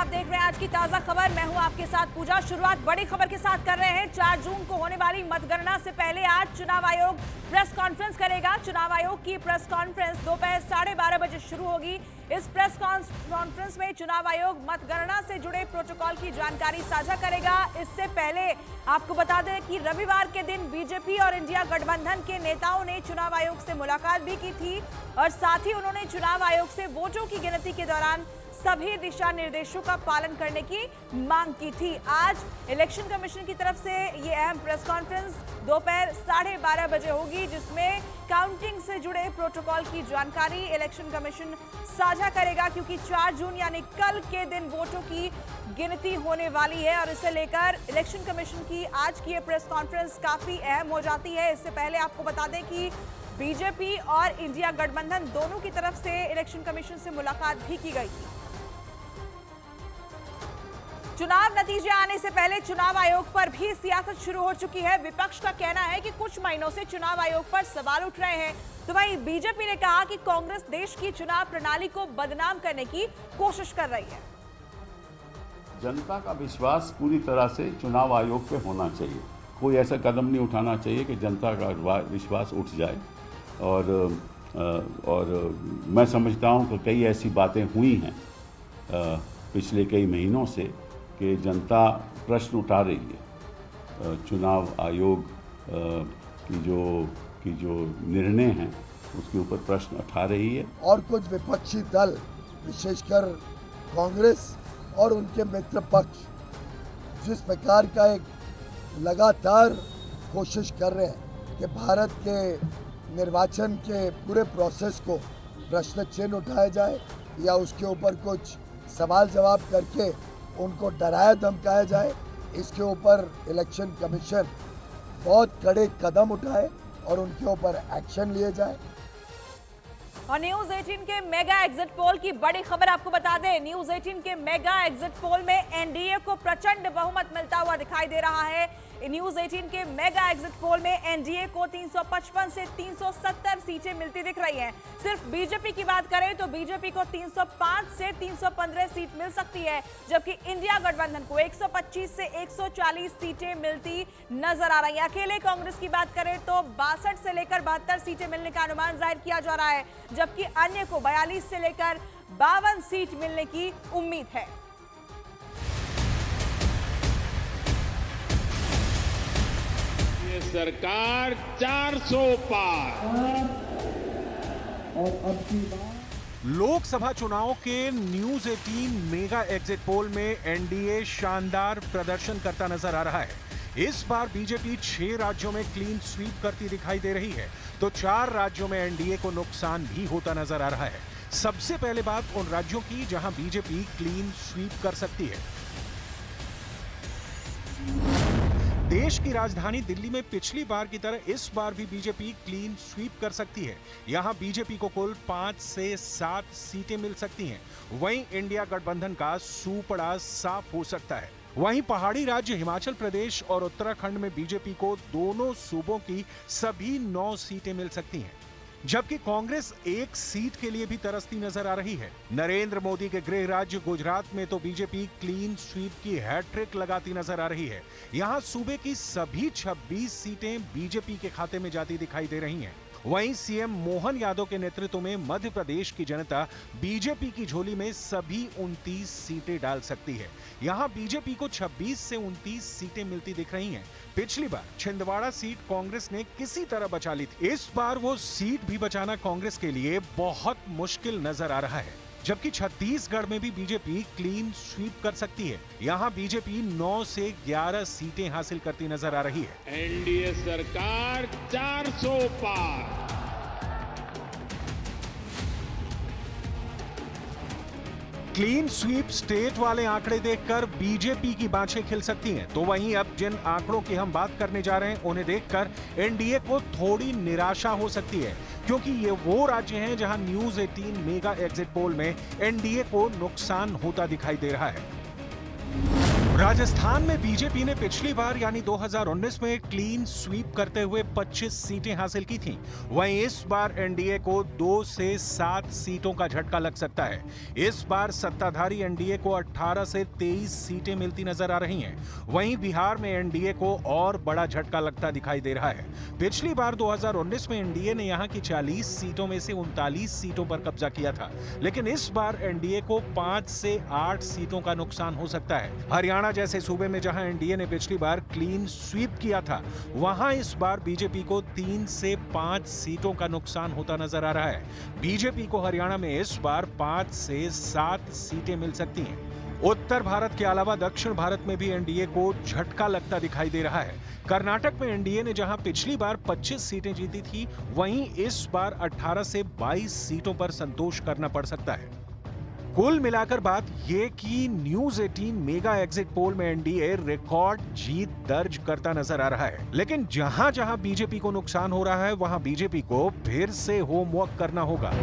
देख रहे हैं आज की ताजा खबर। मैं हूं आपके साथ पूजा। शुरुआत बड़ी खबर के साथ कर रहे हैं। 4 जून को होने वाली मतगणना से पहले आज चुनाव आयोग प्रेस कॉन्फ्रेंस करेगा। चुनाव आयोग की प्रेस कॉन्फ्रेंस दोपहर 12:30 बजे शुरू होगी। इस प्रेस कॉन्फ्रेंस में चुनाव आयोग मतगणना से जुड़े प्रोटोकॉल की जानकारी साझा करेगा। इससे पहले आपको बता दें कि रविवार के दिन बीजेपी और इंडिया गठबंधन के नेताओं ने चुनाव आयोग से मुलाकात भी की थी और साथ ही उन्होंने चुनाव आयोग से वोटों की गिनती के दौरान सभी दिशा निर्देशों का पालन करने की मांग की थी। आज इलेक्शन कमीशन की तरफ से ये अहम प्रेस कॉन्फ्रेंस दोपहर 12:30 बजे होगी, जिसमें काउंटिंग से जुड़े प्रोटोकॉल की जानकारी इलेक्शन कमीशन साझा करेगा, क्योंकि 4 जून यानी कल के दिन वोटों की गिनती होने वाली है और इसे लेकर इलेक्शन कमीशन की आज की ये प्रेस कॉन्फ्रेंस काफी अहम हो जाती है। इससे पहले आपको बता दें कि बीजेपी और इंडिया गठबंधन दोनों की तरफ से इलेक्शन कमीशन से मुलाकात भी की गई थी। चुनाव नतीजे आने से पहले चुनाव आयोग पर भी सियासत शुरू हो चुकी है। विपक्ष का कहना है कि कुछ महीनों से चुनाव आयोग पर सवाल उठ रहे हैं, तो वहीं बीजेपी ने कहा कि कांग्रेस देश की चुनाव प्रणाली को बदनाम करने की कोशिश कर रही है। जनता का विश्वास पूरी तरह से चुनाव आयोग पे होना चाहिए। कोई ऐसा कदम नहीं उठाना चाहिए कि जनता का विश्वास उठ जाए। और मैं समझता हूँ कि कई ऐसी बातें हुई हैं पिछले कई महीनों से कि जनता प्रश्न उठा रही है। चुनाव आयोग की जो निर्णय हैं उसके ऊपर प्रश्न उठा रही है। और कुछ विपक्षी दल, विशेषकर कांग्रेस और उनके मित्र पक्ष जिस प्रकार का एक लगातार कोशिश कर रहे हैं कि भारत के निर्वाचन के पूरे प्रोसेस को प्रश्न चिन्ह उठाया जाए या उसके ऊपर कुछ सवाल जवाब करके उनको डराया धमकाया जाए, इसके ऊपर इलेक्शन कमीशन बहुत कड़े कदम उठाए और उनके ऊपर एक्शन लिए जाए। और न्यूज 18 के मेगा एग्जिट पोल की बड़ी खबर आपको बता दें। न्यूज 18 के मेगा एग्जिट पोल में एनडीए को प्रचंड बहुमत मिलता हुआ दिखाई दे रहा है। न्यूज 18 के मेगा एग्जिट पोल में एनडीए को 355 से 370 सीटें मिलती दिख रही हैं। सिर्फ बीजेपी की बात करें तो बीजेपी को 305 से 315 सीट मिल सकती है, जबकि इंडिया गठबंधन को 125 से 140 सीटें मिलती नजर आ रही है। अकेले कांग्रेस की बात करें तो 62 से लेकर 72 सीटें मिलने का अनुमान जाहिर किया जा रहा है, जबकि अन्य को 42 से लेकर 52 सीट मिलने की उम्मीद है। ये सरकार 400 पार। और अब की बात लोकसभा चुनाव के न्यूज 18 मेगा एग्जिट पोल में एनडीए शानदार प्रदर्शन करता नजर आ रहा है। इस बार बीजेपी 6 राज्यों में क्लीन स्वीप करती दिखाई दे रही है, तो 4 राज्यों में एनडीए को नुकसान भी होता नजर आ रहा है। सबसे पहले बात उन राज्यों की जहां बीजेपी क्लीन स्वीप कर सकती है। देश की राजधानी दिल्ली में पिछली बार की तरह इस बार भी बीजेपी क्लीन स्वीप कर सकती है। यहां बीजेपी को कुल 5 से 7 सीटें मिल सकती हैं। वहीं इंडिया गठबंधन का सूपड़ा साफ हो सकता है। वहीं पहाड़ी राज्य हिमाचल प्रदेश और उत्तराखंड में बीजेपी को दोनों सूबों की सभी 9 सीटें मिल सकती हैं, जबकि कांग्रेस 1 सीट के लिए भी तरसती नजर आ रही है। नरेंद्र मोदी के गृह राज्य गुजरात में तो बीजेपी क्लीन स्वीप की हैट्रिक लगाती नजर आ रही है। यहां सूबे की सभी 26 सीटें बीजेपी के खाते में जाती दिखाई दे रही हैं। वहीं सीएम मोहन यादव के नेतृत्व में मध्य प्रदेश की जनता बीजेपी की झोली में सभी 29 सीटें डाल सकती है। यहां बीजेपी को 26 से 29 सीटें मिलती दिख रही हैं। पिछली बार छिंदवाड़ा सीट कांग्रेस ने किसी तरह बचा ली थी। इस बार वो सीट भी बचाना कांग्रेस के लिए बहुत मुश्किल नजर आ रहा है, जबकि छत्तीसगढ़ में भी बीजेपी क्लीन स्वीप कर सकती है। यहां बीजेपी 9 से 11 सीटें हासिल करती नजर आ रही है। एनडीए सरकार 400 पार। क्लीन स्वीप स्टेट वाले आंकड़े देखकर बीजेपी की बाँछें खिल सकती हैं, तो वहीं अब जिन आंकड़ों की हम बात करने जा रहे हैं उन्हें देखकर एनडीए को थोड़ी निराशा हो सकती है, क्योंकि ये वो राज्य हैं जहां न्यूज 18 मेगा एग्जिट पोल में एनडीए को नुकसान होता दिखाई दे रहा है। राजस्थान में बीजेपी ने पिछली बार यानी 2019 में क्लीन स्वीप करते हुए 25 सीटें हासिल की थीं। वहीं इस बार एनडीए को 2 से 7 सीटों का झटका लग सकता है। इस बार सत्ताधारी एनडीए को 18 से 23 सीटें मिलती नजर आ रही हैं। वहीं बिहार में एनडीए को और बड़ा झटका लगता दिखाई दे रहा है। पिछली बार 2019 में एनडीए ने यहां की 40 सीटों में से 39 सीटों पर कब्जा किया था, लेकिन इस बार एनडीए को 5 से 8 सीटों का नुकसान हो सकता है। हरियाणा जैसे सूबे में जहां एनडीए ने पिछली बार क्लीन स्वीप किया था, वहां इस बार बीजेपी को 3 से 5 सीटों का नुकसान होता नजर आ रहा है। बीजेपी को हरियाणा में इस बार 5 से 7 सीटें मिल सकती हैं। उत्तर भारत के अलावा दक्षिण भारत में भी एनडीए को झटका लगता दिखाई दे रहा है। कर्नाटक में एनडीए ने जहां पिछली बार 25 सीटें जीती थी, वहीं इस बार 18 से 22 सीटों पर संतोष करना पड़ सकता है। कुल मिलाकर बात ये कि न्यूज 18 मेगा एग्जिट पोल में एनडीए रिकॉर्ड जीत दर्ज करता नजर आ रहा है, लेकिन जहां जहां बीजेपी को नुकसान हो रहा है, वहां बीजेपी को फिर से होमवर्क करना होगा।